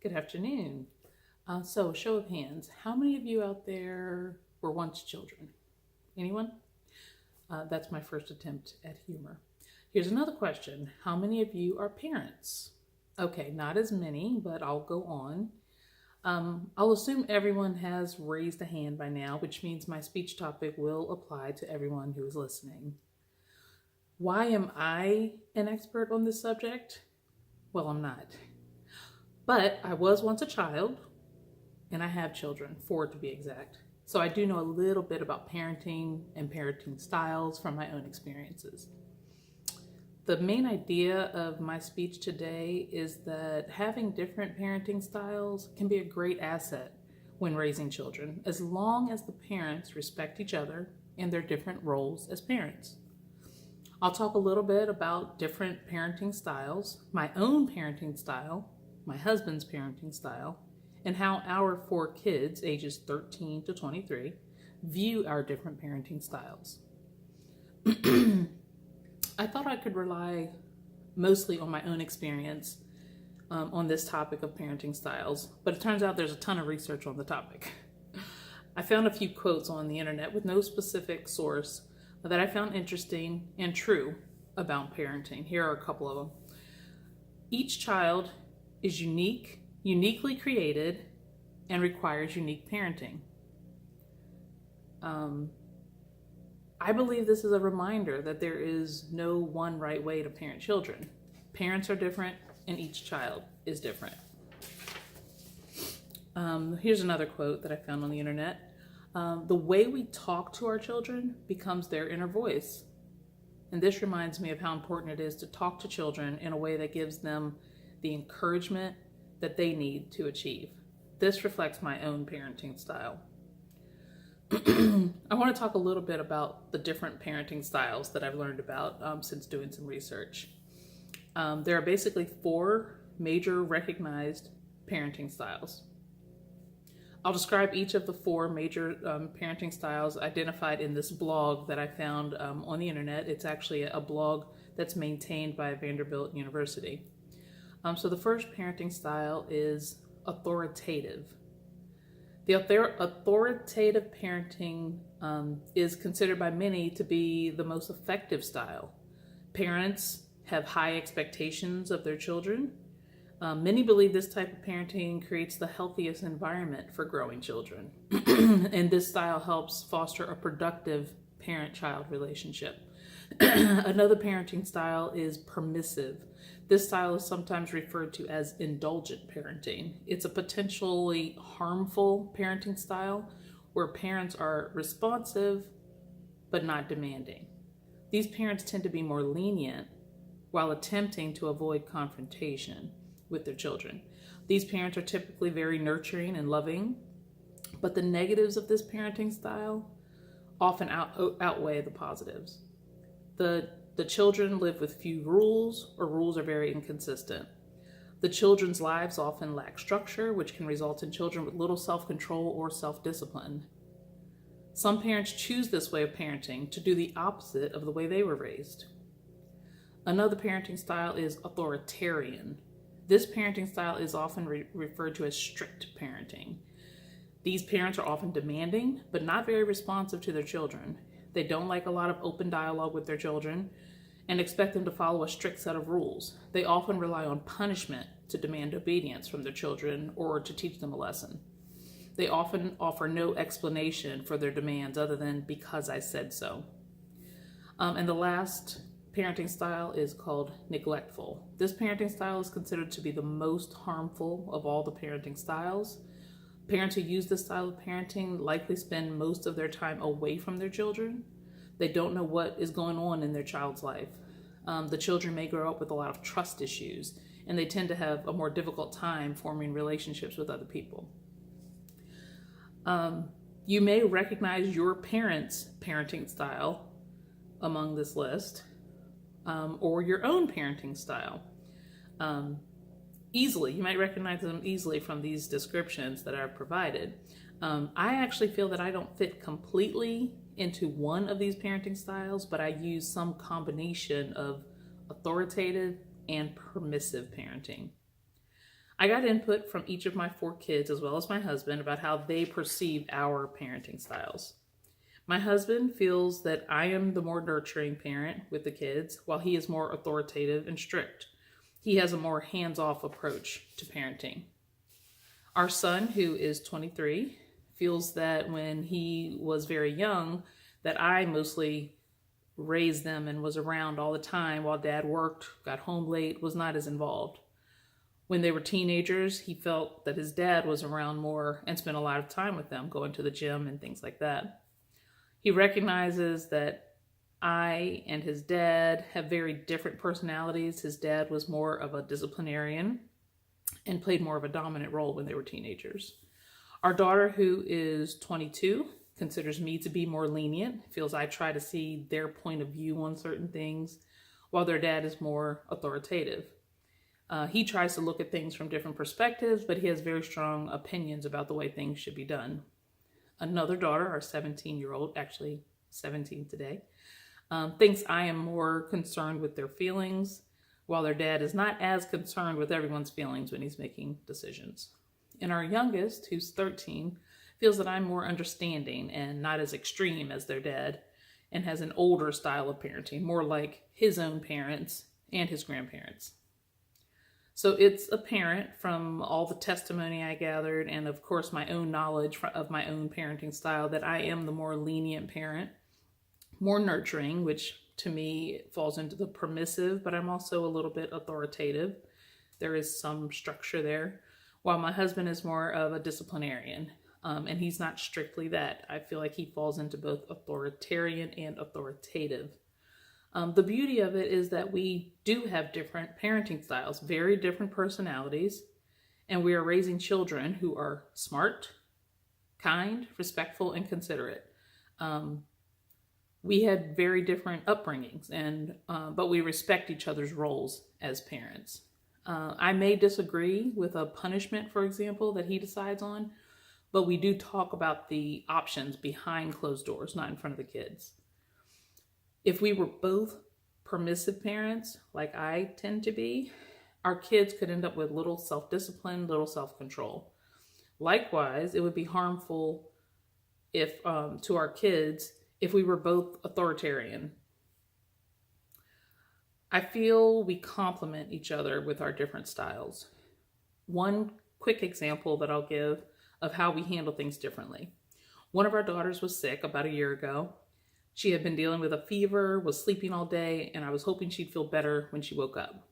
Good afternoon. So, show of hands, how many of you out there were once children? Anyone? That's my first attempt at humor. Here's another question. How many of you are parents? Okay, not as many, but I'll go on. I'll assume everyone has raised a hand by now, which means my speech topic will apply to everyone who is listening. Why am I an expert on this subject? Well, I'm not. But I was once a child, and I have children, 4 to be exact. So I do know a little bit about parenting and parenting styles from my own experiences. The main idea of my speech today is that having different parenting styles can be a great asset when raising children, as long as the parents respect each other and their different roles as parents. I'll talk a little bit about different parenting styles, my own parenting style, my husband's parenting style, and how our 4 kids, ages 13 to 23, view our different parenting styles. I thought I could rely mostly on my own experience on this topic of parenting styles, but it turns out there's a ton of research on the topic. I found a few quotes on the internet with no specific source that I found interesting and true about parenting. Here are a couple of them. Each child is uniquely created, and requires unique parenting. I believe this is a reminder that there is no one right way to parent children. Parents are different, and each child is different. Here's another quote that I found on the internet. The way we talk to our children becomes their inner voice. And this reminds me of how important it is to talk to children in a way that gives them the encouragement that they need to achieve. This reflects my own parenting style. I want to talk a little bit about the different parenting styles that I've learned about since doing some research. There are basically 4 major recognized parenting styles. I'll describe each of the 4 major parenting styles identified in this blog that I found on the internet. It's actually a blog that's maintained by Vanderbilt University. So the first parenting style is authoritative. The authoritative parenting is considered by many to be the most effective style. Parents have high expectations of their children. Many believe this type of parenting creates the healthiest environment for growing children. And this style helps foster a productive parent-child relationship. Another parenting style is permissive. This style is sometimes referred to as indulgent parenting. It's a potentially harmful parenting style where parents are responsive but not demanding. These parents tend to be more lenient while attempting to avoid confrontation with their children. These parents are typically very nurturing and loving, but the negatives of this parenting style often outweigh the positives. The children live with few rules, or rules are very inconsistent. The children's lives often lack structure, which can result in children with little self-control or self-discipline. Some parents choose this way of parenting to do the opposite of the way they were raised. Another parenting style is authoritarian. This parenting style is often referred to as strict parenting. These parents are often demanding, but not very responsive to their children. They don't like a lot of open dialogue with their children and expect them to follow a strict set of rules. They often rely on punishment to demand obedience from their children or to teach them a lesson. They often offer no explanation for their demands other than because I said so. And the last parenting style is called neglectful. This parenting style is considered to be the most harmful of all the parenting styles. Parents who use this style of parenting likely spend most of their time away from their children. They don't know what is going on in their child's life. The children may grow up with a lot of trust issues, and they tend to have a more difficult time forming relationships with other people. You may recognize your parents' parenting style among this list, or your own parenting style. Easily. You might recognize them easily from these descriptions that I've provided. I actually feel that I don't fit completely into one of these parenting styles, but I use some combination of authoritative and permissive parenting. I got input from each of my 4 kids, as well as my husband, about how they perceive our parenting styles. My husband feels that I am the more nurturing parent with the kids, while he is more authoritative and strict. He has a more hands-off approach to parenting. Our son, who is 23, feels that when he was very young, that I mostly raised them and was around all the time while dad worked, got home late, was not as involved. When they were teenagers, he felt that his dad was around more and spent a lot of time with them, going to the gym and things like that. He recognizes that I and his dad have very different personalities. His dad was more of a disciplinarian and played more of a dominant role when they were teenagers. Our daughter, who is 22, considers me to be more lenient, feels I try to see their point of view on certain things, while their dad is more authoritative. He tries to look at things from different perspectives, but he has very strong opinions about the way things should be done. Another daughter, our 17-year-old, actually 17 today, thinks I am more concerned with their feelings, while their dad is not as concerned with everyone's feelings when he's making decisions. And our youngest, who's 13, feels that I'm more understanding and not as extreme as their dad, and has an older style of parenting, more like his own parents and his grandparents. So it's apparent from all the testimony I gathered, and of course my own knowledge of my own parenting style, that I am the more lenient parent, more nurturing, which to me falls into the permissive, but I'm also a little bit authoritative. There is some structure there, while my husband is more of a disciplinarian, and he's not strictly that. I feel like he falls into both authoritarian and authoritative. The beauty of it is that we do have different parenting styles, very different personalities, and we are raising children who are smart, kind, respectful, and considerate. We had very different upbringings, but we respect each other's roles as parents. I may disagree with a punishment, for example, that he decides on, but we do talk about the options behind closed doors, not in front of the kids. If we were both permissive parents, like I tend to be, our kids could end up with little self-discipline, little self-control. Likewise, it would be harmful to our kids if we were both authoritarian. I feel we complement each other with our different styles. One quick example that I'll give of how we handle things differently. One of our daughters was sick about a year ago. She had been dealing with a fever, was sleeping all day, and I was hoping she'd feel better when she woke up.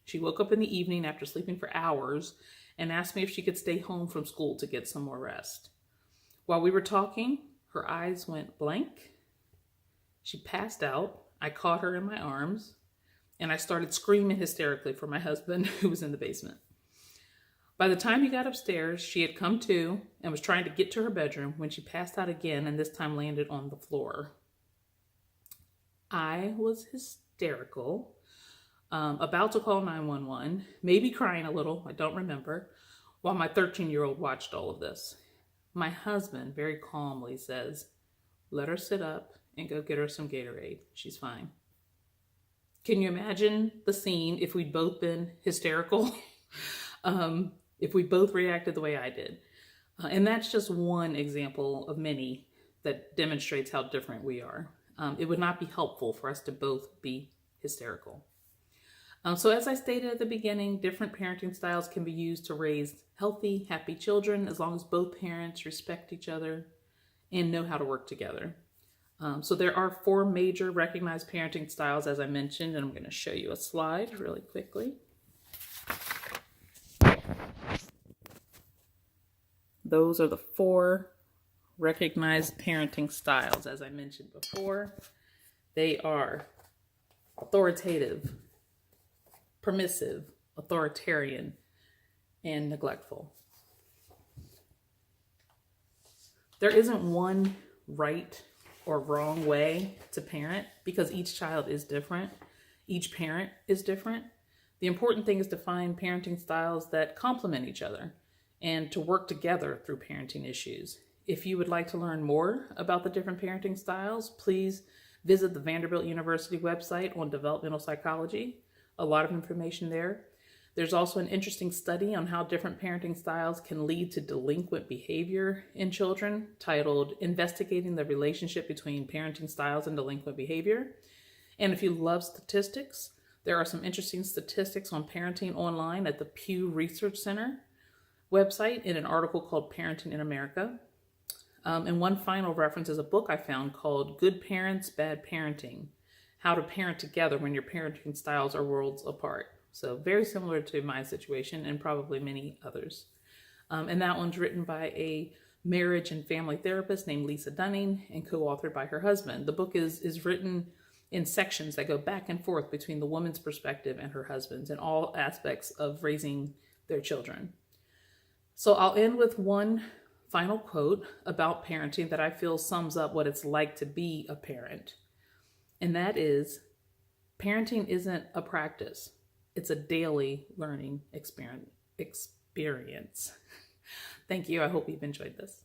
She woke up in the evening after sleeping for hours and asked me if she could stay home from school to get some more rest. While we were talking, her eyes went blank. She passed out. I caught her in my arms, and I started screaming hysterically for my husband, who was in the basement. By the time he got upstairs, she had come to and was trying to get to her bedroom when she passed out again, and this time landed on the floor. I was hysterical, about to call 911, maybe crying a little, I don't remember, while my 13-year-old watched all of this. My husband very calmly says, "Let her sit up and go get her some Gatorade. She's fine." Can you imagine the scene if we'd both been hysterical? If we both reacted the way I did? And that's just one example of many that demonstrates how different we are. It would not be helpful for us to both be hysterical. So as I stated at the beginning, different parenting styles can be used to raise healthy, happy children as long as both parents respect each other and know how to work together. So there are 4 major recognized parenting styles, as I mentioned, and I'm going to show you a slide really quickly. Those are the 4 recognized parenting styles, as I mentioned before. They are authoritative, permissive, authoritarian, and neglectful. There isn't one right or wrong way to parent because each child is different. Each parent is different. The important thing is to find parenting styles that complement each other and to work together through parenting issues. If you would like to learn more about the different parenting styles, please visit the Vanderbilt University website on developmental psychology. A lot of information there. There's also an interesting study on how different parenting styles can lead to delinquent behavior in children, titled Investigating the Relationship Between Parenting Styles and Delinquent Behavior. And if you love statistics, there are some interesting statistics on parenting online at the Pew Research Center website in an article called Parenting in America. And one final reference is a book I found called Good Parents, Bad Parenting: How to Parent Together When Your Parenting Styles Are Worlds Apart. So very similar to my situation and probably many others. And that one's written by a marriage and family therapist named Lisa Dunning and co-authored by her husband. The book is written in sections that go back and forth between the woman's perspective and her husband's in all aspects of raising their children. So I'll end with one final quote about parenting that I feel sums up what it's like to be a parent. And that is, parenting isn't a practice. It's a daily learning experience. Thank you. I hope you've enjoyed this.